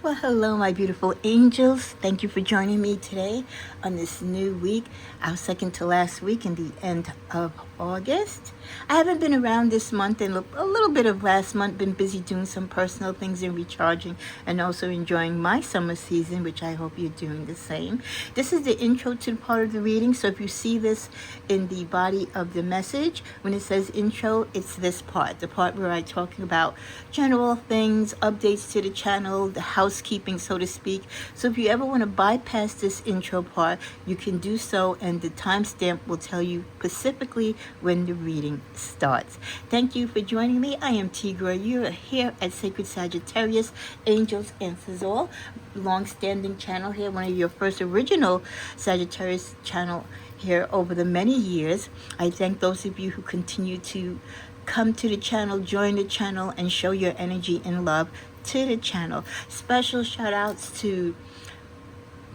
Well, hello, my beautiful angels. Thank you for joining me today on this new week, our second to last week in the end of August. I haven't been around this month and a little bit of last month, been busy doing some personal things and recharging and also enjoying my summer season, which I hope you're doing the same. This is the intro to the part of the reading, so if you see this in the body of the message, when it says intro, it's this part, the part where I'm talking about general things, updates to the channel, the housekeeping, so to speak. So if you ever want to bypass this intro part, you can do so, and the timestamp will tell you specifically when the reading starts. Thank you for joining me. I am Tigra. You are here at Sacred Sagittarius, Angels Answers All, long-standing channel here, one of your first original Sagittarius channel here over the many years. I thank those of you who continue to come to the channel, join the channel, and show your energy and love to the channel. Special shout outs to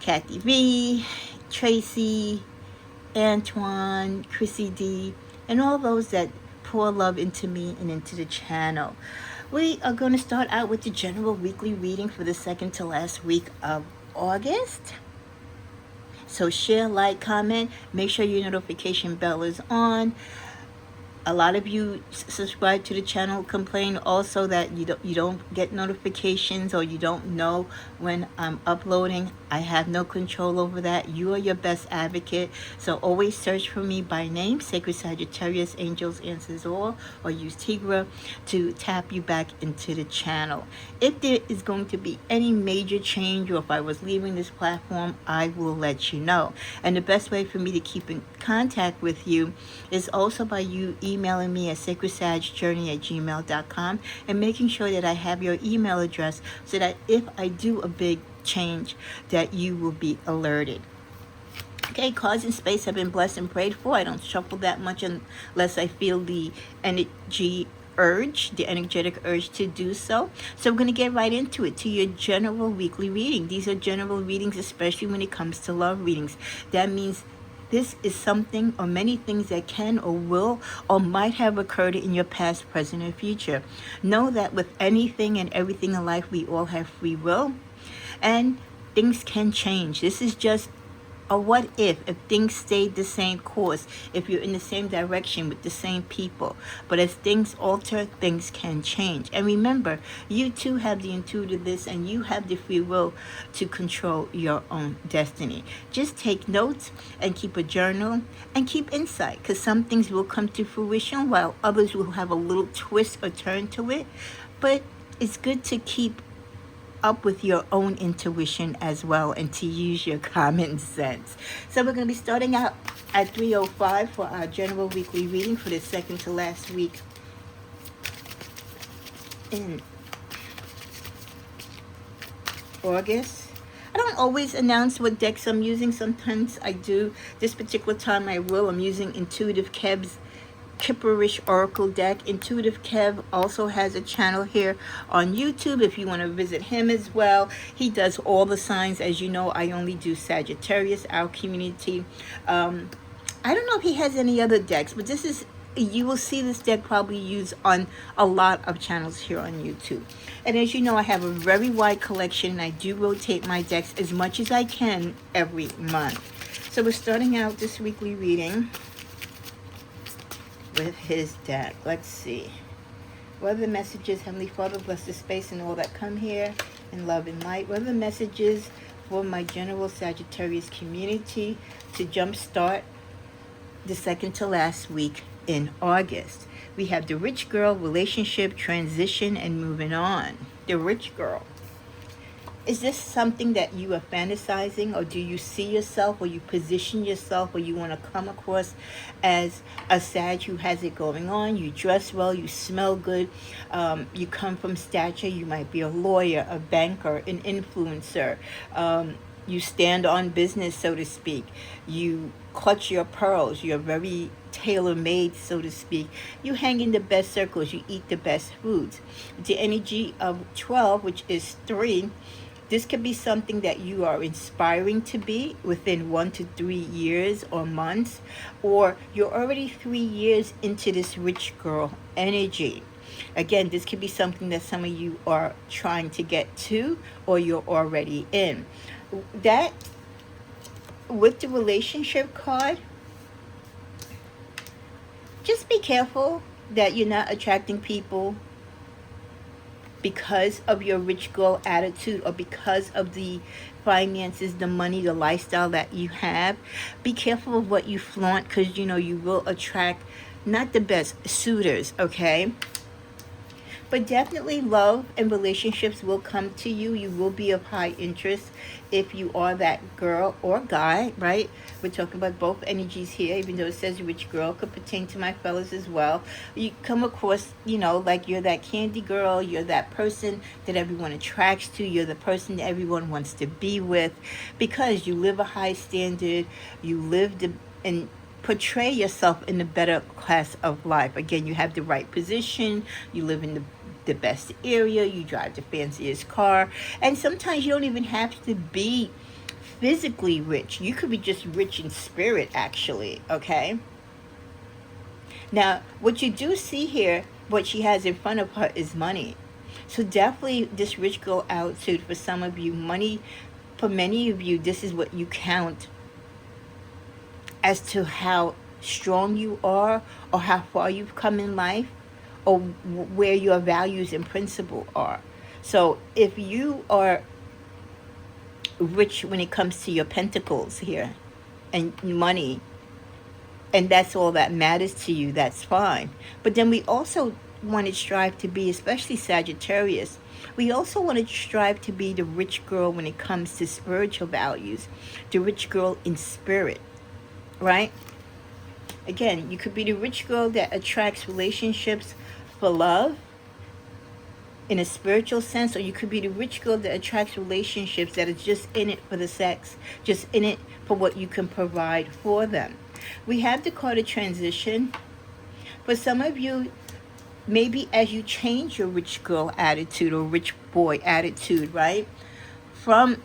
Kathy V, Tracy, Antoine, Chrissy D, and all those that pour love into me and into the channel. We are going to start out with the general weekly reading for the second to last week of August. So share, like, comment, make sure your notification bell is on. A lot of you subscribe to the channel complain also that you don't get notifications, or you don't know when I'm uploading. I have no control over that. You are your best advocate. So always search for me by name, Sacred Sagittarius, Angels Answers All, or use Tigra to tap you back into the channel. If there is going to be any major change, or if I was leaving this platform, I will let you know. And the best way for me to keep in contact with you is also by you emailing me at sacredsagjourney@gmail.com and making sure that I have your email address, so that if I do a big change, that you will be alerted. Okay, cards in space have been blessed and prayed for. I don't shuffle that much unless I feel the energetic urge to do so. So we're going to get right into it, to your general weekly reading. These are general readings, especially when it comes to love readings. That means this is something or many things that can or will or might have occurred in your past, present, or future. Know that with anything and everything in life, we all have free will, and things can change. This is just a what if things stayed the same course, if you're in the same direction with the same people. But as things alter, things can change. And remember, you too have the intuitiveness, and you have the free will to control your own destiny. Just take notes and keep a journal and keep insight, because some things will come to fruition while others will have a little twist or turn to it. But it's good to keep up with your own intuition as well, and to use your common sense. So we're going to be starting out at 3:05 for our general weekly reading for the second to last week in August. I don't always announce what decks I'm using. Sometimes I do. This particular time I will. I'm using Intuitive Kev's Kipperish Oracle deck. Intuitive Kev also has a channel here on YouTube if you want to visit him as well. He does all the signs. As you know, I only do Sagittarius, our community. I don't know if he has any other decks, but this is, you will see this deck probably used on a lot of channels here on YouTube. And as you know, I have a very wide collection, and I do rotate my decks as much as I can every month. So we're starting out this weekly reading with his deck. Let's see. What are the messages? Heavenly Father, bless the space and all that come here in love and light. What are the messages for my general Sagittarius community to jumpstart the second to last week in August? We have the rich girl, relationship, transition, and moving on. The rich girl. Is this something that you are fantasizing, or do you see yourself, or you position yourself, or you want to come across as a Sag who has it going on? You dress well, you smell good, you come from stature, you might be a lawyer, a banker, an influencer, you stand on business, so to speak, you clutch your pearls, you're very tailor-made, so to speak, you hang in the best circles, you eat the best foods. The energy of 12, which is 3, this could be something that you are inspiring to be within 1 to 3 years or months, or you're already 3 years into this rich girl energy. Again, this could be something that some of you are trying to get to or you're already in. That, with the relationship card, just be careful that you're not attracting people because of your rich girl attitude or because of the finances, the money, the lifestyle that you have. Be careful of what you flaunt, because you will attract not the best suitors, okay? But definitely love and relationships will come to you. You will be of high interest if you are that girl or guy, right? We're talking about both energies here, even though it says rich girl, could pertain to my fellas as well. You come across, like you're that candy girl, you're that person that everyone attracts to, you're the person that everyone wants to be with, because you live a high standard, you live and portray yourself in the better class of life. Again, you have the right position, you live in the best area, you drive the fanciest car, and sometimes you don't even have to be physically rich. You could be just rich in spirit, actually, okay? Now, what you do see here, what she has in front of her is money. So definitely this rich girl attitude for some of you, money, for many of you, this is what you count as to how strong you are or how far you've come in life, or where your values and principle are. So if you are rich when it comes to your pentacles here and money, and that's all that matters to you, that's fine. But then we also want to strive to be, especially Sagittarius, we also want to strive to be the rich girl when it comes to spiritual values, the rich girl in spirit, right? Again, you could be the rich girl that attracts relationships for love in a spiritual sense, or you could be the rich girl that attracts relationships that are just in it for the sex, just in it for what you can provide for them. We have the card of transition. For some of you, maybe as you change your rich girl attitude or rich boy attitude, right, from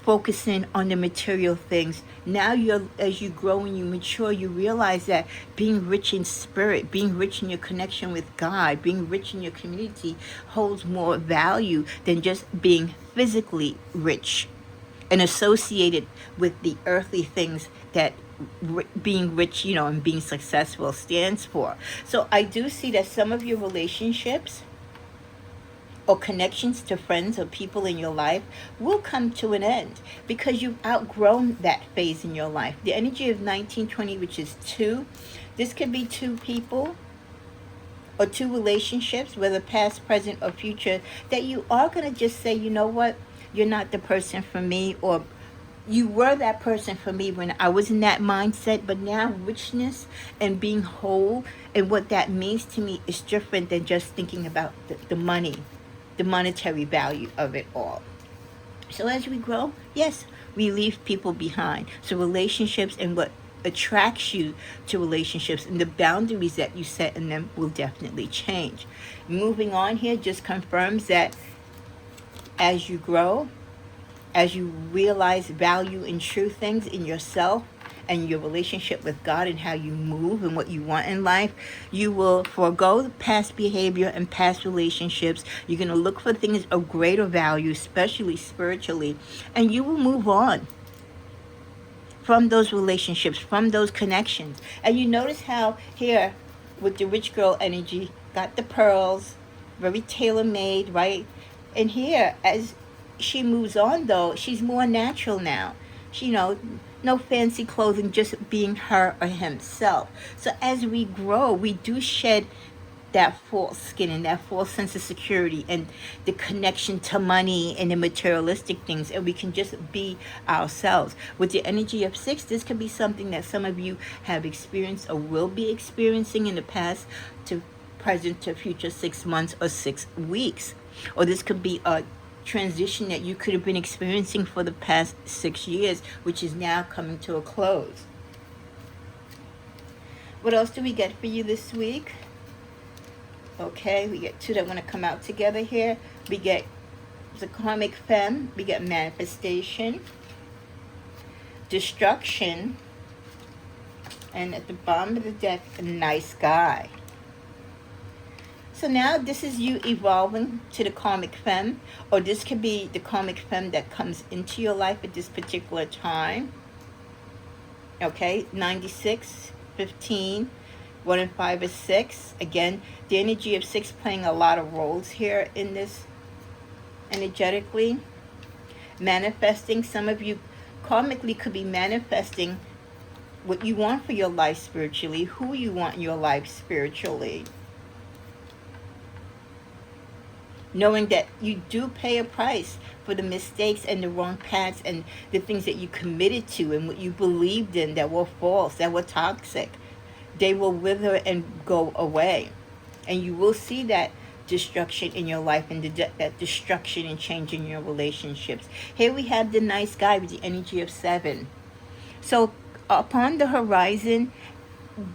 focusing on the material things, now as you grow and you mature, you realize that being rich in spirit, being rich in your connection with God, being rich in your community holds more value than just being physically rich and associated with the earthly things that being rich, and being successful stands for. So I do see that some of your relationships or connections to friends or people in your life will come to an end because you've outgrown that phase in your life. The energy of 1920, which is 2, this could be 2 people or 2 relationships, whether past, present, or future, that you are going to just say, you know what, you're not the person for me, or you were that person for me when I was in that mindset, but now richness and being whole and what that means to me is different than just thinking about the money, the monetary value of it all. So as we grow, yes, we leave people behind. So relationships and what attracts you to relationships and the boundaries that you set in them will definitely change. Moving on here just confirms that as you grow, as you realize value in true things in yourself and your relationship with God and how you move and what you want in life, you will forego past behavior and past relationships. You're going to look for things of greater value, especially spiritually, and you will move on from those relationships, from those connections. And you notice how here with the rich girl energy, got the pearls, very tailor-made, right? And here, as she moves on, though, she's more natural now. She, no fancy clothing, just being her or himself. So as we grow, we do shed that false skin and that false sense of security and the connection to money and the materialistic things, and we can just be ourselves. With the energy of 6, this could be something that some of you have experienced or will be experiencing in the past to present to future 6 months or 6 weeks. Or this could be a transition that you could have been experiencing for the past 6 years, which is now coming to a close. What else do we get for you this week? Okay, we get 2 that want to come out together here. We get the karmic femme, we get manifestation, destruction, and at the bottom of the deck, a nice guy. So now this is you evolving to the karmic femme, or this could be the karmic femme that comes into your life at this particular time. Okay, 96, 15, 1 and 5 is 6. Again, the energy of 6 playing a lot of roles here in this energetically. Manifesting, some of you karmically could be manifesting what you want for your life spiritually, who you want in your life spiritually. Knowing that you do pay a price for the mistakes and the wrong paths and the things that you committed to and what you believed in that were false, that were toxic. They will wither and go away. And you will see that destruction in your life and that destruction and change in your relationships. Here we have the nice guy with the energy of 7. So upon the horizon,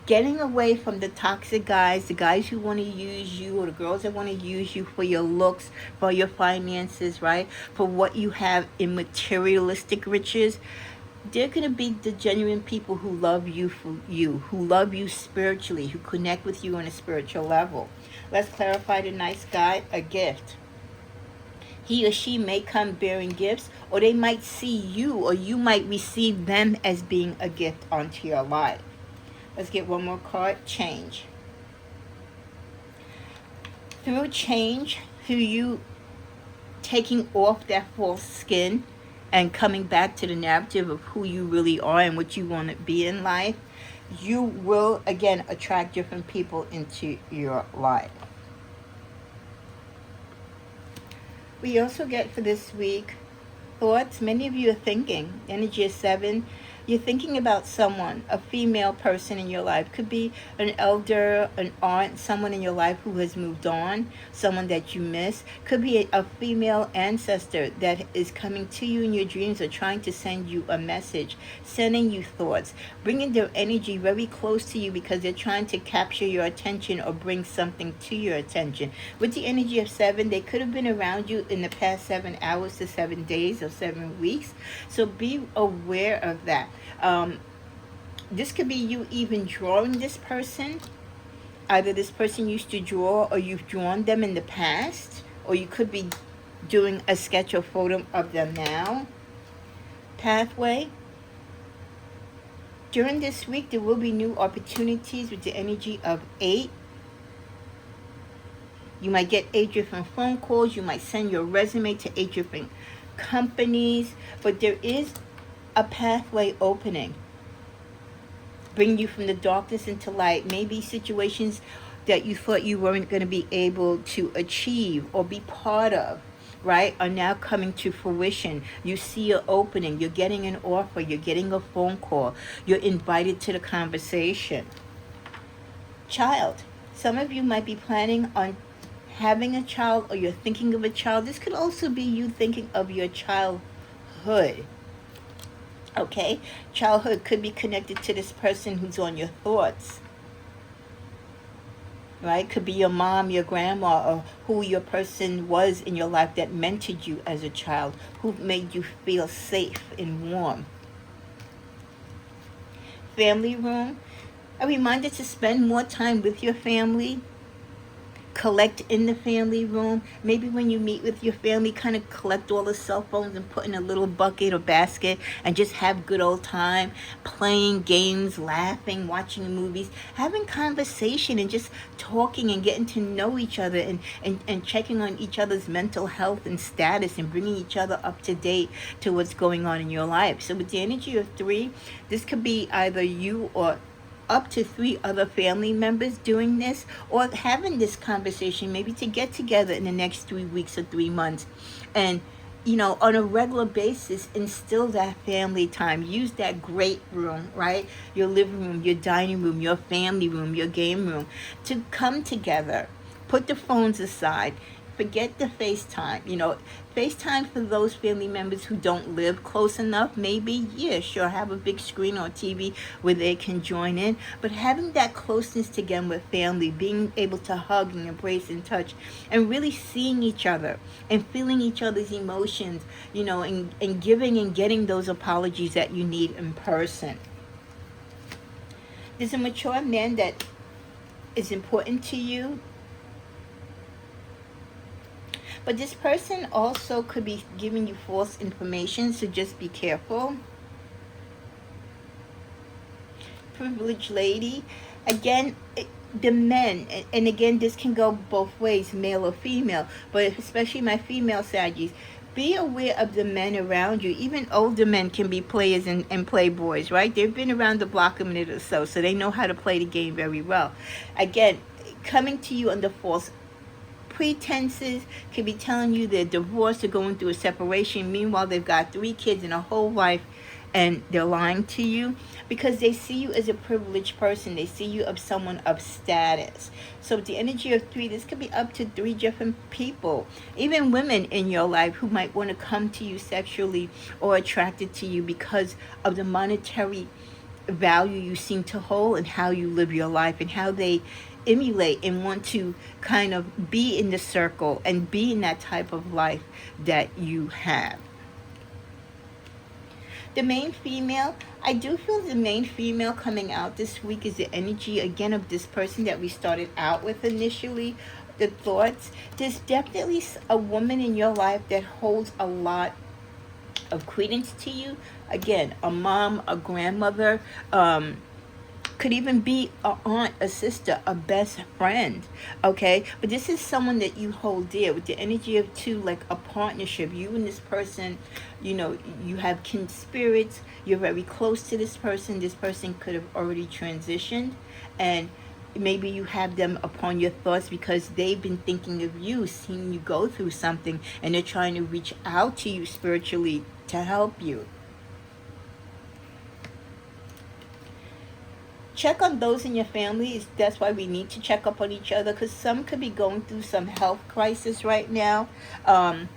getting away from the toxic guys, the guys who want to use you, or the girls that want to use you for your looks, for your finances, right? For what you have in materialistic riches. They're going to be the genuine people who love you for you, who love you spiritually, who connect with you on a spiritual level. Let's clarify the nice guy, a gift. He or she may come bearing gifts, or they might see you, or you might receive them as being a gift onto your life. Let's get one more card, change. Through change, through you taking off that false skin and coming back to the narrative of who you really are and what you want to be in life, you will, again, attract different people into your life. We also get for this week, thoughts. Many of you are thinking, energy of 7. You're thinking about someone, a female person in your life. Could be an elder, an aunt, someone in your life who has moved on, someone that you miss. Could be a female ancestor that is coming to you in your dreams or trying to send you a message, sending you thoughts, bringing their energy very close to you because they're trying to capture your attention or bring something to your attention. With the energy of 7, they could have been around you in the past 7 hours to 7 days or 7 weeks. So be aware of that. This could be you even drawing this person. Either this person used to draw or you've drawn them in the past, or you could be doing a sketch or photo of them now. Pathway. During this week, there will be new opportunities with the energy of 8. You might get 8 different phone calls. You might send your resume to 8 different companies. But there is a pathway opening. Bring you from the darkness into light. Maybe situations that you thought you weren't going to be able to achieve or be part of, right, are now coming to fruition. You see an opening. You're getting an offer. You're getting a phone call. You're invited to the conversation. Child. Some of you might be planning on having a child, or you're thinking of a child. This could also be you thinking of your childhood. Okay, childhood could be connected to this person who's on your thoughts, right? Could be your mom, your grandma, or who your person was in your life that mentored you as a child, who made you feel safe and warm. Family room, a reminder to spend more time with your family. Collect in the family room. Maybe when you meet with your family, kind of collect all the cell phones and put in a little bucket or basket and just have good old time playing games, laughing, watching movies, having conversation and just talking and getting to know each other and checking on each other's mental health and status and bringing each other up to date to what's going on in your life. So with the energy of 3, this could be either you or up to 3 other family members doing this, or having this conversation, maybe to get together in the next 3 weeks or 3 months and, you know, on a regular basis, instill that family time. Use that great room, right? Your living room, your dining room, your family room, your game room, to come together. Put the phones aside. Forget the FaceTime. You know, FaceTime for those family members who don't live close enough, maybe, yeah, sure, have a big screen or TV where they can join in. But having that closeness together with family, being able to hug and embrace and touch, and really seeing each other and feeling each other's emotions, you know, and giving and getting those apologies that you need in person. There's a mature man that is important to you. But this person also could be giving you false information, so just be careful. Privileged lady, again, the men, and again, this can go both ways, male or female, but especially my female Saggies, be aware of the men around you. Even older men can be players and playboys, right? They've been around the block a minute or so they know how to play the game very well. Again, coming to you under false pretenses, could be telling you they're divorced or going through a separation. Meanwhile, they've got 3 kids and a whole wife, and they're lying to you because they see you as a privileged person. They see you as someone of status. So with the energy of 3, this could be up to 3 different people, even women in your life who might want to come to you sexually or attracted to you because of the monetary value you seem to hold and how you live your life and how they emulate and want to kind of be in the circle and be in that type of life that you have. The main female, I do feel the main female coming out this week is the energy again of this person that we started out with initially, the thoughts. There's definitely a woman in your life that holds a lot of credence to you. Again, a mom, a grandmother, could even be a aunt, a sister, a best friend, okay? But this is someone that you hold dear with the energy of 2, like a partnership. You and this person, you have kin spirits. You're very close to this person. This person could have already transitioned, and maybe you have them upon your thoughts because they've been thinking of you, seeing you go through something, and they're trying to reach out to you spiritually to help you. Check on those in your family. That's why we need to check up on each other, because some could be going through some health crisis right now, and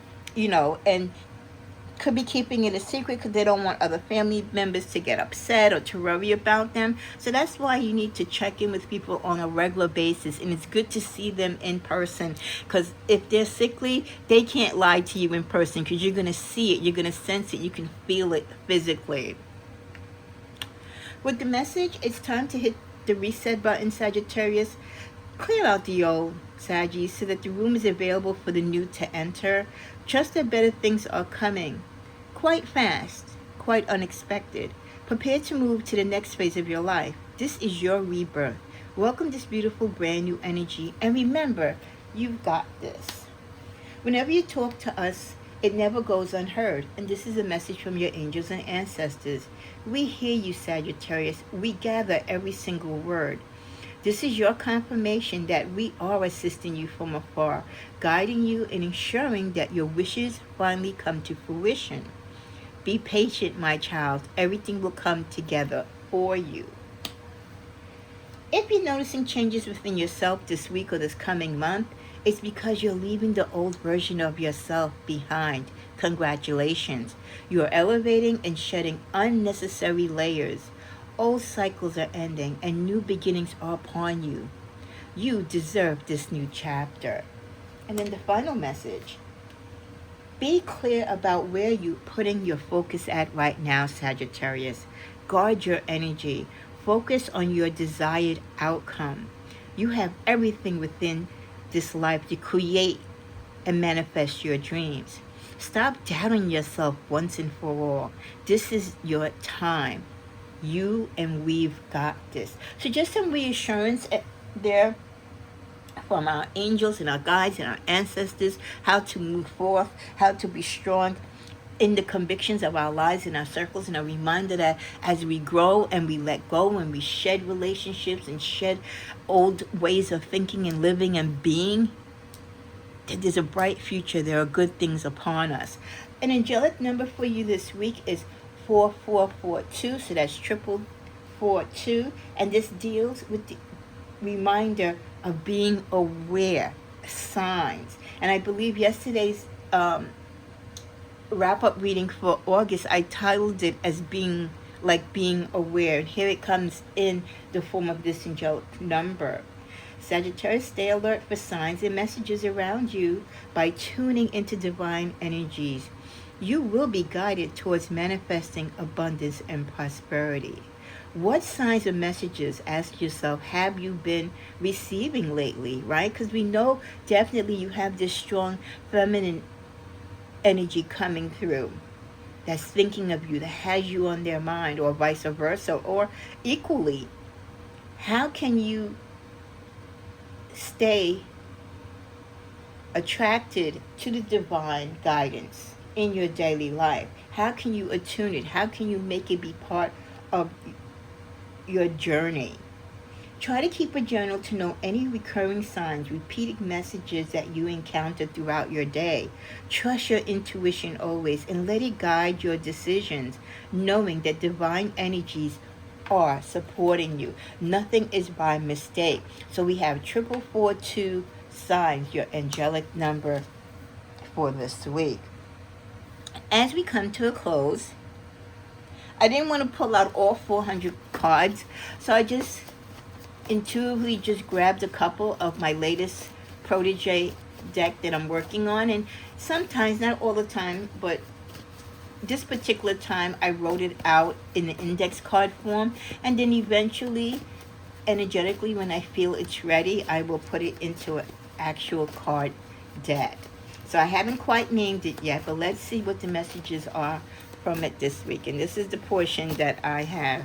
could be keeping it a secret because they don't want other family members to get upset or to worry about them. So that's why you need to check in with people on a regular basis, and it's good to see them in person, because if they're sickly, they can't lie to you in person because you're going to see it, you're going to sense it, you can feel it physically. With the message, it's time to hit the reset button, Sagittarius. Clear out the old, Saggies, so that the room is available for the new to enter. Trust that better things are coming. Quite fast, quite unexpected. Prepare to move to the next phase of your life. This is your rebirth. Welcome this beautiful brand new energy. And remember, you've got this. Whenever you talk to us, it never goes unheard. And this is a message from your angels and ancestors. We hear you, Sagittarius. We gather every single word. This is your confirmation that we are assisting you from afar, guiding you and ensuring that your wishes finally come to fruition. Be patient, my child. Everything will come together for you. If you're noticing changes within yourself this week or this coming month, it's because you're leaving the old version of yourself behind. Congratulations. You are elevating and shedding unnecessary layers. Old cycles are ending and new beginnings are upon you. You deserve this new chapter. And then the final message. Be clear about where you're putting your focus at right now, Sagittarius. Guard your energy. Focus on your desired outcome. You have everything within this life to create and manifest your dreams. Stop doubting yourself once and for all. This is your time. You and we've got this. So just some reassurance there from our angels and our guides and our ancestors, how to move forth, how to be strong in the convictions of our lives and our circles, and a reminder that as we grow and we let go and we shed relationships and shed old ways of thinking and living and being, that there's a bright future. There are good things upon us. An angelic number for you this week is 4442, so that's 442, and this deals with the reminder of being aware, signs. And I believe yesterday's wrap-up reading for August, I titled it as being aware. And here it comes in the form of this angelic number. Sagittarius, stay alert for signs and messages around you by tuning into divine energies. You will be guided towards manifesting abundance and prosperity. What signs or messages, ask yourself, have you been receiving lately, right? Because we know definitely you have this strong feminine energy coming through that's thinking of you, that has you on their mind, or vice versa, or equally. How can you stay attracted to the divine guidance in your daily life? How can you attune it? How can you make it be part of your journey? Try to keep a journal to know any recurring signs, repeating messages that you encounter throughout your day. Trust your intuition always and let it guide your decisions, knowing that divine energies are supporting you. Nothing is by mistake. So we have 4442 signs, your angelic number for this week. As we come to a close, I didn't want to pull out all 400 cards, so I just intuitively just grabbed a couple of my latest protege deck that I'm working on. And sometimes, not all the time, but this particular time I wrote it out in the index card form, and then eventually, energetically, when I feel it's ready, I will put it into an actual card deck. So I haven't quite named it yet, but let's see what the messages are from it this week. And this is the portion that I have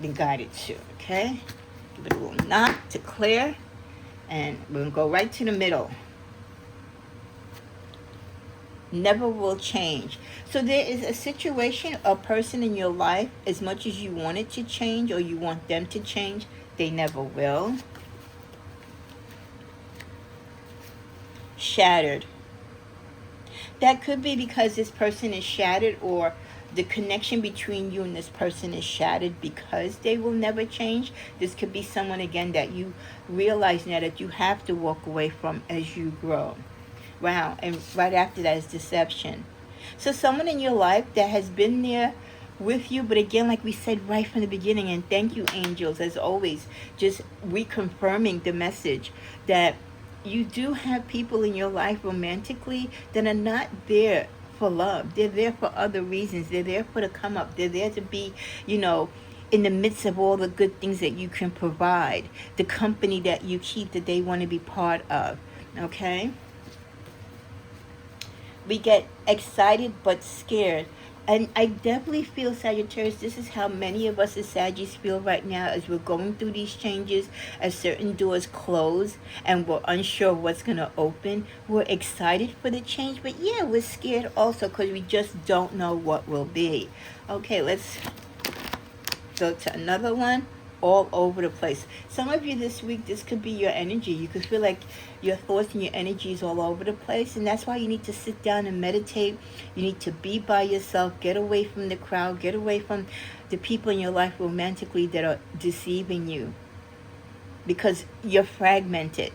been guided to. Okay, give it a little knock to clear, and we're gonna go right to the middle. Never will change. So there is a situation, a person in your life, as much as you want it to change or you want them to change, they never will. Shattered. That could be because this person is shattered, or the connection between you and this person is shattered because they will never change. This could be someone, again, that you realize now that you have to walk away from as you grow. Wow. And right after that is deception. So someone in your life that has been there with you, but again, like we said right from the beginning, and thank you, angels, as always, just reconfirming the message that you do have people in your life romantically that are not there for love. They're there for other reasons. They're there for the come up. They're there to be, in the midst of all the good things that you can provide, the company that you keep that they want to be part of. Okay? We get excited but scared. And I definitely feel, Sagittarius, this is how many of us as Sagittarius feel right now as we're going through these changes, as certain doors close and we're unsure what's going to open. We're excited for the change, but yeah, we're scared also because we just don't know what will be. Okay, let's go to another one. All over the place. Some of you this week, this could be your energy. You could feel like your thoughts and your energy is all over the place, and that's why you need to sit down and meditate. You need to be by yourself, get away from the crowd, get away from the people in your life romantically that are deceiving you, because you're fragmented.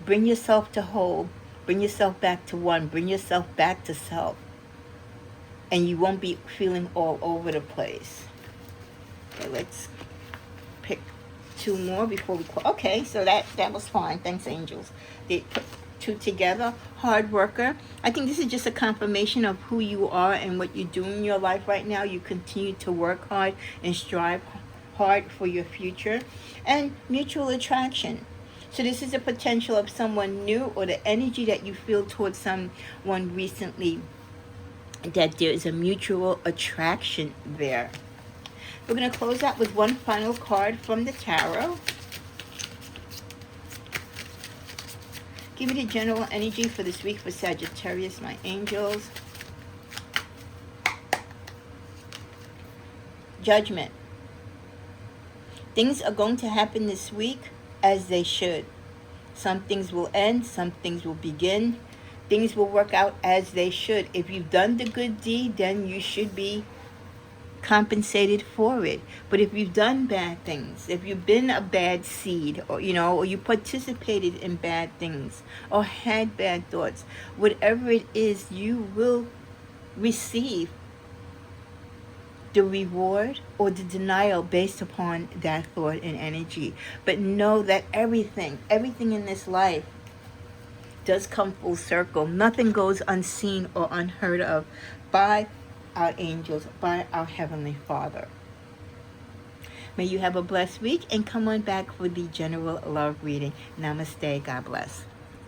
Bring yourself to whole, bring yourself back to one, bring yourself back to self, and you won't be feeling all over the place. Okay, let's pick two more before we close. Okay, so that was fine. Thanks, angels. They put two together. Hard worker. I think this is just a confirmation of who you are and what you do in your life right now. You continue to work hard and strive hard for your future. And mutual attraction. So this is a potential of someone new, or the energy that you feel towards someone recently, that there is a mutual attraction there. We're going to close out with one final card from the tarot. Give me the general energy for this week for Sagittarius, my angels. Judgment. Things are going to happen this week as they should. Some things will end, some things will begin. Things will work out as they should. If you've done the good deed, then you should be compensated for it. But if you've done bad things, if you've been a bad seed, or you participated in bad things, or had bad thoughts, whatever it is, you will receive the reward or the denial based upon that thought and energy. But know that everything in this life does come full circle. Nothing goes unseen or unheard of by our angels, by our Heavenly Father. May you have a blessed week and come on back for the general love reading. Namaste. God bless.